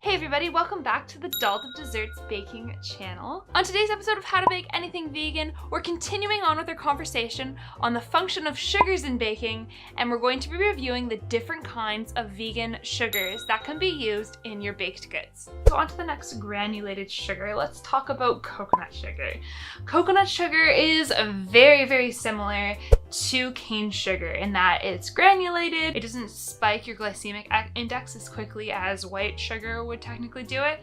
Hey everybody, welcome back to the Dolled of Desserts baking channel. On today's episode of How to Bake Anything Vegan, we're continuing on with our conversation on the function of sugars in baking, and we're going to be reviewing the different kinds of vegan sugars that can be used in your baked goods. So on to the next granulated sugar, let's talk about coconut sugar. Coconut sugar is very, very similar to cane sugar in that it's granulated. It doesn't spike your glycemic index as quickly as white sugar would technically do it,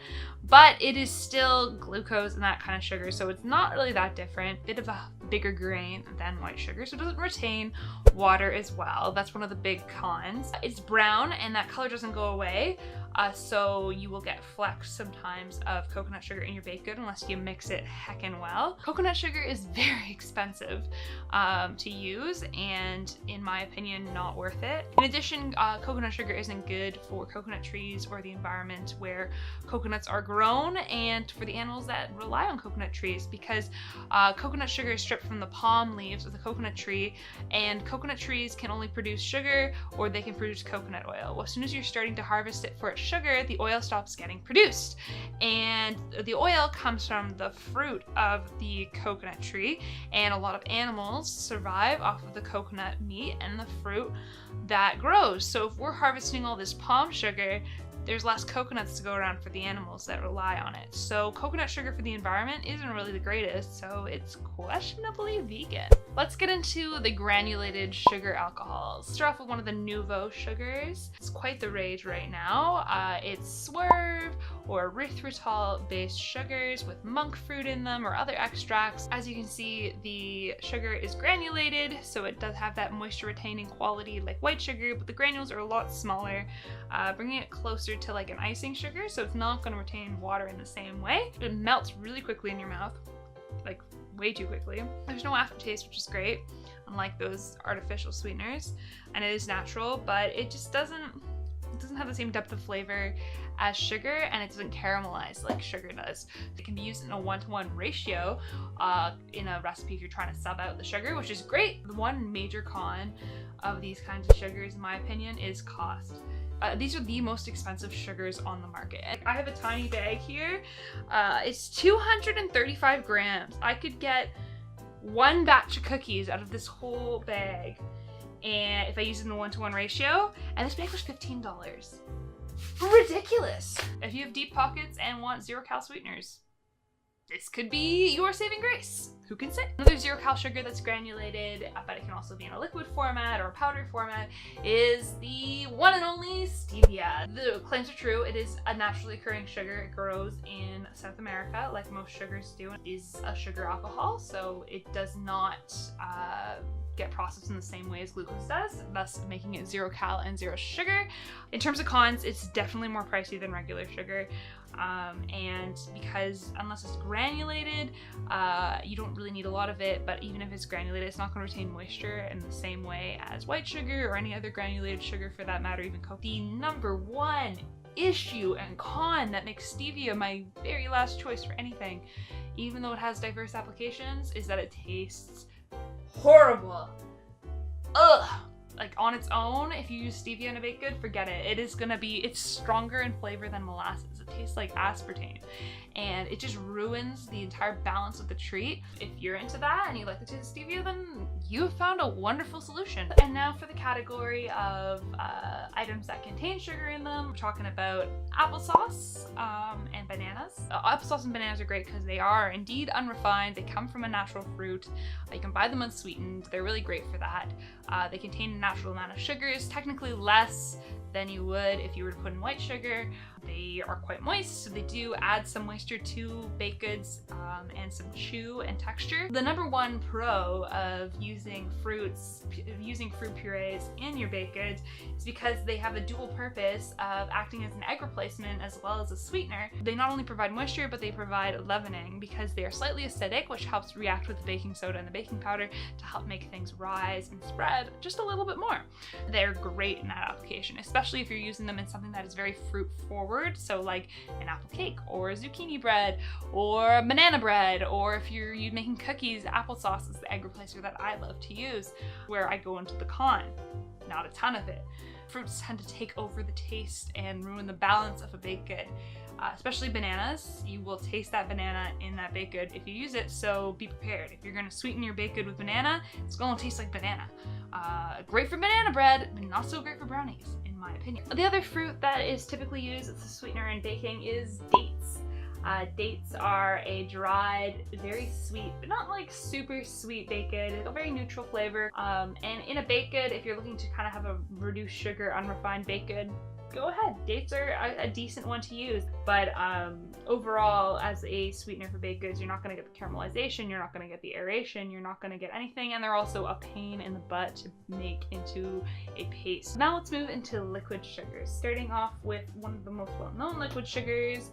but it is still glucose and that kind of sugar, so it's not really that different. Bit of a bigger grain than white sugar, so it doesn't retain water as well. That's one of the big cons. It's brown and that color doesn't go away, so you will get flecks sometimes of coconut sugar in your baked good unless you mix it heckin' well. Coconut sugar is very expensive to use, and in my opinion, not worth it. In addition, coconut sugar isn't good for coconut trees or the environment where coconuts are grown, and for the animals that rely on coconut trees, because coconut sugar is stripped from the palm leaves of the coconut tree, and coconut trees can only produce sugar or they can produce coconut oil. Well, as soon as you're starting to harvest it for its sugar, the oil stops getting produced, and the oil comes from the fruit of the coconut tree, and a lot of animals survive off of the coconut meat and the fruit that grows. So if we're harvesting all this palm sugar, there's less coconuts to go around for the animals that rely on it. So coconut sugar for the environment isn't really the greatest, so it's questionably vegan. Let's get into the granulated sugar alcohols. Start off with one of the nouveau sugars. It's quite the rage right now. It's swerve or erythritol based sugars with monk fruit in them or other extracts. As you can see, the sugar is granulated, so it does have that moisture retaining quality like white sugar, but the granules are a lot smaller, bringing it closer to like an icing sugar, so it's not going to retain water in the same way. It melts really quickly in your mouth, like way too quickly. There's no aftertaste, which is great, unlike those artificial sweeteners, and it is natural, but it just doesn't have the same depth of flavor as sugar, and it doesn't caramelize like sugar does. It can be used in a 1-to-1 ratio in a recipe if you're trying to sub out the sugar, which is great. The one major con of these kinds of sugars, in my opinion, is cost. These are the most expensive sugars on the market. I have a tiny bag here. It's 235 grams. I could get one batch of cookies out of this whole bag, and if I use it in the 1-to-1 ratio, and this bag was $15. Ridiculous! If you have deep pockets and want 0-cal sweeteners, this could be your saving grace. Who can say? Another 0-cal sugar that's granulated, but it can also be in a liquid format or a powder format, is the one and only stevia. The claims are true. It is a naturally occurring sugar. It grows in South America, like most sugars do. It is a sugar alcohol, so it does not get processed in the same way as glucose does, thus making it 0-cal and 0 sugar. In terms of cons, it's definitely more pricey than regular sugar. And because unless it's granulated, you don't really need a lot of it, but even if it's granulated, it's not going to retain moisture in the same way as white sugar or any other granulated sugar for that matter, even Coke. The number one issue and con that makes stevia my very last choice for anything, even though it has diverse applications, is that it tastes horrible. Ugh! Like on its own, if you use stevia in a baked good, forget it. It's stronger in flavor than molasses. It tastes like aspartame, and it just ruins the entire balance of the treat. If you're into that and you like the taste of stevia, then you've found a wonderful solution. And now for the category of items that contain sugar in them, we're talking about applesauce and bananas. Applesauce and bananas are great because they are indeed unrefined. They come from a natural fruit. You can buy them unsweetened. They're really great for that. They contain a natural amount of sugars, technically less than you would if you were to put in white sugar. They are quite moist, so they do add some moisture to baked goods and some chew and texture. The number one pro of using fruit purees in your baked goods is because they have a dual purpose of acting as an egg replacement as well as a sweetener. They not only provide moisture, but they provide leavening because they are slightly acidic, which helps react with the baking soda and the baking powder to help make things rise and spread just a little bit more. They're great in that application, especially if you're using them in something that is very fruit forward, so like an apple cake or zucchini bread or banana bread, or if you're making cookies, applesauce is the egg replacer that I love to use. Where I go into the con, not a ton of it, fruits tend to take over the taste and ruin the balance of a baked good. Especially bananas. You will taste that banana in that baked good if you use it, so be prepared. If you're gonna sweeten your baked good with banana, it's gonna taste like banana. Great for banana bread, but not so great for brownies, in my opinion. The other fruit that is typically used as a sweetener in baking is dates. Dates are a dried, very sweet, but not like super sweet baked good. It's a very neutral flavor. And in a baked good, if you're looking to kind of have a reduced sugar, unrefined baked good, go ahead. Dates are a decent one to use, but overall, as a sweetener for baked goods, you're not going to get the caramelization, you're not going to get the aeration, you're not going to get anything, and they're also a pain in the butt to make into a paste. Now let's move into liquid sugars, starting off with one of the most well-known liquid sugars,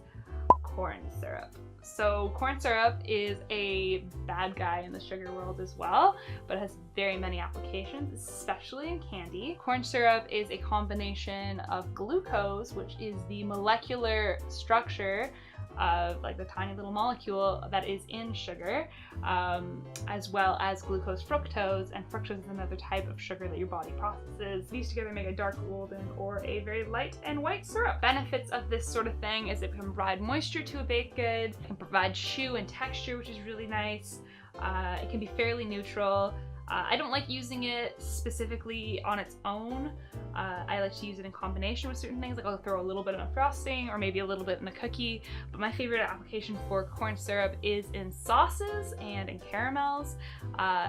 corn syrup. So corn syrup is a bad guy in the sugar world as well, but has very many applications, especially in candy. Corn syrup is a combination of glucose, which is the molecular structure of like the tiny little molecule that is in sugar, as well as glucose fructose, and fructose is another type of sugar that your body processes. These together make a dark golden or a very light and white syrup. Benefits of this sort of thing is it can provide moisture to a baked good, it can provide chew and texture, which is really nice. It can be fairly neutral. I don't like using it specifically on its own. I like to use it in combination with certain things, like I'll throw a little bit in a frosting or maybe a little bit in a cookie, but my favorite application for corn syrup is in sauces and in caramels.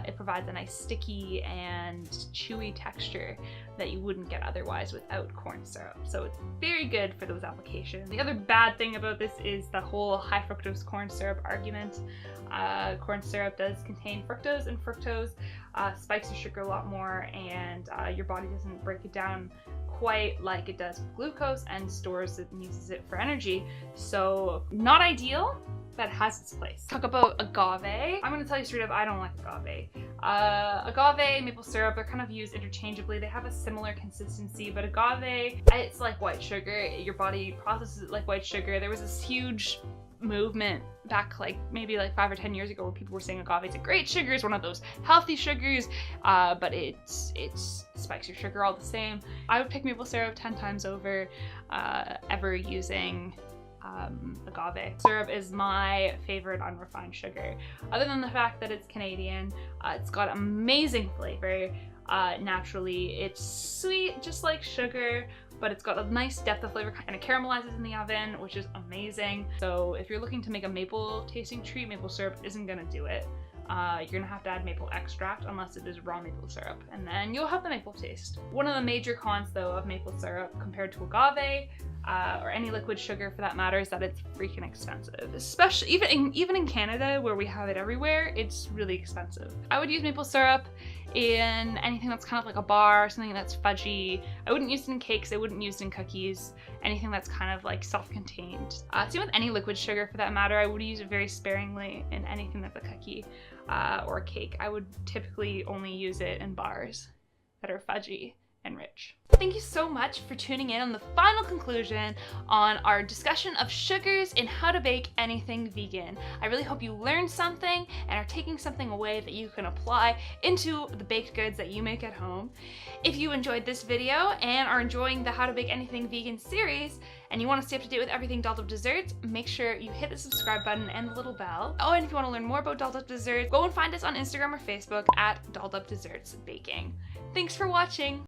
It provides a nice sticky and chewy texture that you wouldn't get otherwise without corn syrup, so it's very good for those applications. The other bad thing about this is the whole high fructose corn syrup argument. Corn syrup does contain fructose, and fructose spikes your sugar a lot more, and your body doesn't break it down quite like it does with glucose and stores it and uses it for energy. So not ideal, but has its place. Talk about agave. I'm gonna tell you straight up, I don't like agave. Agave, maple syrup, they're kind of used interchangeably. They have a similar consistency, but agave, it's like white sugar. Your body processes it like white sugar. There was this huge movement back like maybe like 5 or 10 years ago where people were saying agave is a great sugar, it's one of those healthy sugars, but it spikes your sugar all the same. I would pick maple syrup 10 times over ever using agave. Syrup is my favorite unrefined sugar. Other than the fact that it's Canadian, it's got amazing flavor. Naturally, it's sweet just like sugar, but it's got a nice depth of flavor and it caramelizes in the oven, which is amazing. So if you're looking to make a maple tasting treat, maple syrup isn't gonna do it. You're gonna have to add maple extract unless it is raw maple syrup, and then you'll have the maple taste. One of the major cons though of maple syrup compared to agave, or any liquid sugar for that matter, is that it's freaking expensive. Especially even in Canada where we have it everywhere, it's really expensive. I would use maple syrup in anything that's kind of like a bar, something that's fudgy. I wouldn't use it in cakes, I wouldn't use it in cookies, anything that's kind of like self-contained. Same with any liquid sugar for that matter, I would use it very sparingly in anything that's a cookie or a cake. I would typically only use it in bars that are fudgy and rich. Thank you so much for tuning in on the final conclusion on our discussion of sugars and how to bake anything vegan. I really hope you learned something and are taking something away that you can apply into the baked goods that you make at home. If you enjoyed this video and are enjoying the How to Bake Anything Vegan series, and you want to stay up to date with everything Dolled Up Desserts, make sure you hit the subscribe button and the little bell. Oh, and if you want to learn more about Dolled Up Desserts, go and find us on Instagram or Facebook at Dolled Up Desserts Baking. Thanks for watching!